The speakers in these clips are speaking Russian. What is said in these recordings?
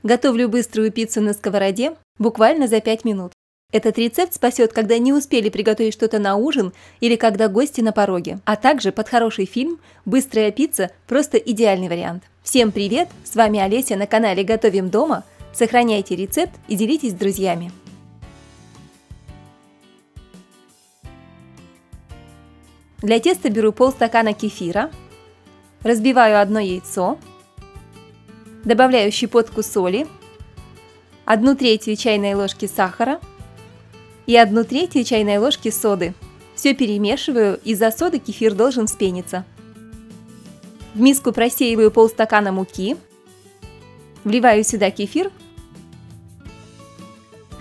Готовлю быструю пиццу на сковороде буквально за 5 минут. Этот рецепт спасет, когда не успели приготовить что-то на ужин или когда гости на пороге. А также под хороший фильм быстрая пицца – просто идеальный вариант. Всем привет! С вами Олеся на канале Готовим дома. Сохраняйте рецепт и делитесь с друзьями. Для теста беру полстакана кефира, разбиваю одно яйцо, добавляю щепотку соли, 1/3 чайной ложки сахара и 1/3 чайной ложки соды. Все перемешиваю, из-за соды кефир должен вспениться. В миску просеиваю полстакана муки, вливаю сюда кефир,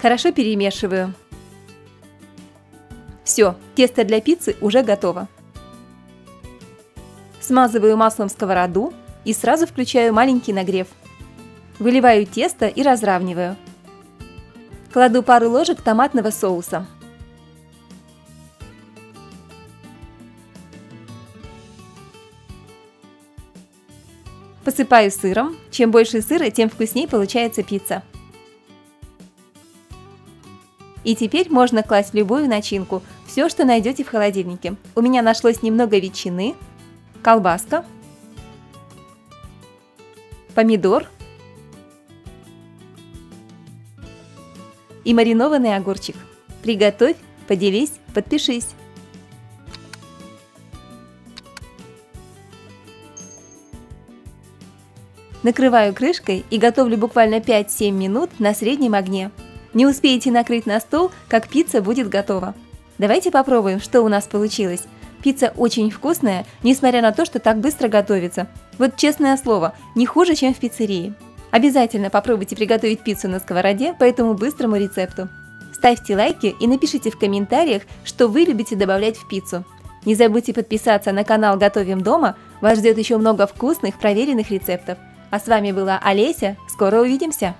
хорошо перемешиваю. Все, тесто для пиццы уже готово. Смазываю маслом сковороду и сразу включаю маленький нагрев. Выливаю тесто и разравниваю. Кладу пару ложек томатного соуса. Посыпаю сыром. Чем больше сыра, тем вкуснее получается пицца. И теперь можно класть любую начинку, все, что найдете в холодильнике. У меня нашлось немного ветчины, колбаска, помидор и маринованный огурчик. Приготовь, поделись, подпишись. Накрываю крышкой и готовлю буквально 5-7 минут на среднем огне. Не успеете накрыть на стол, как пицца будет готова. Давайте попробуем, что у нас получилось. Пицца очень вкусная, несмотря на то, что так быстро готовится. Вот честное слово, не хуже, чем в пиццерии. Обязательно попробуйте приготовить пиццу на сковороде по этому быстрому рецепту. Ставьте лайки и напишите в комментариях, что вы любите добавлять в пиццу. Не забудьте подписаться на канал Готовим дома, вас ждет еще много вкусных, проверенных рецептов. А с вами была Олеся, скоро увидимся!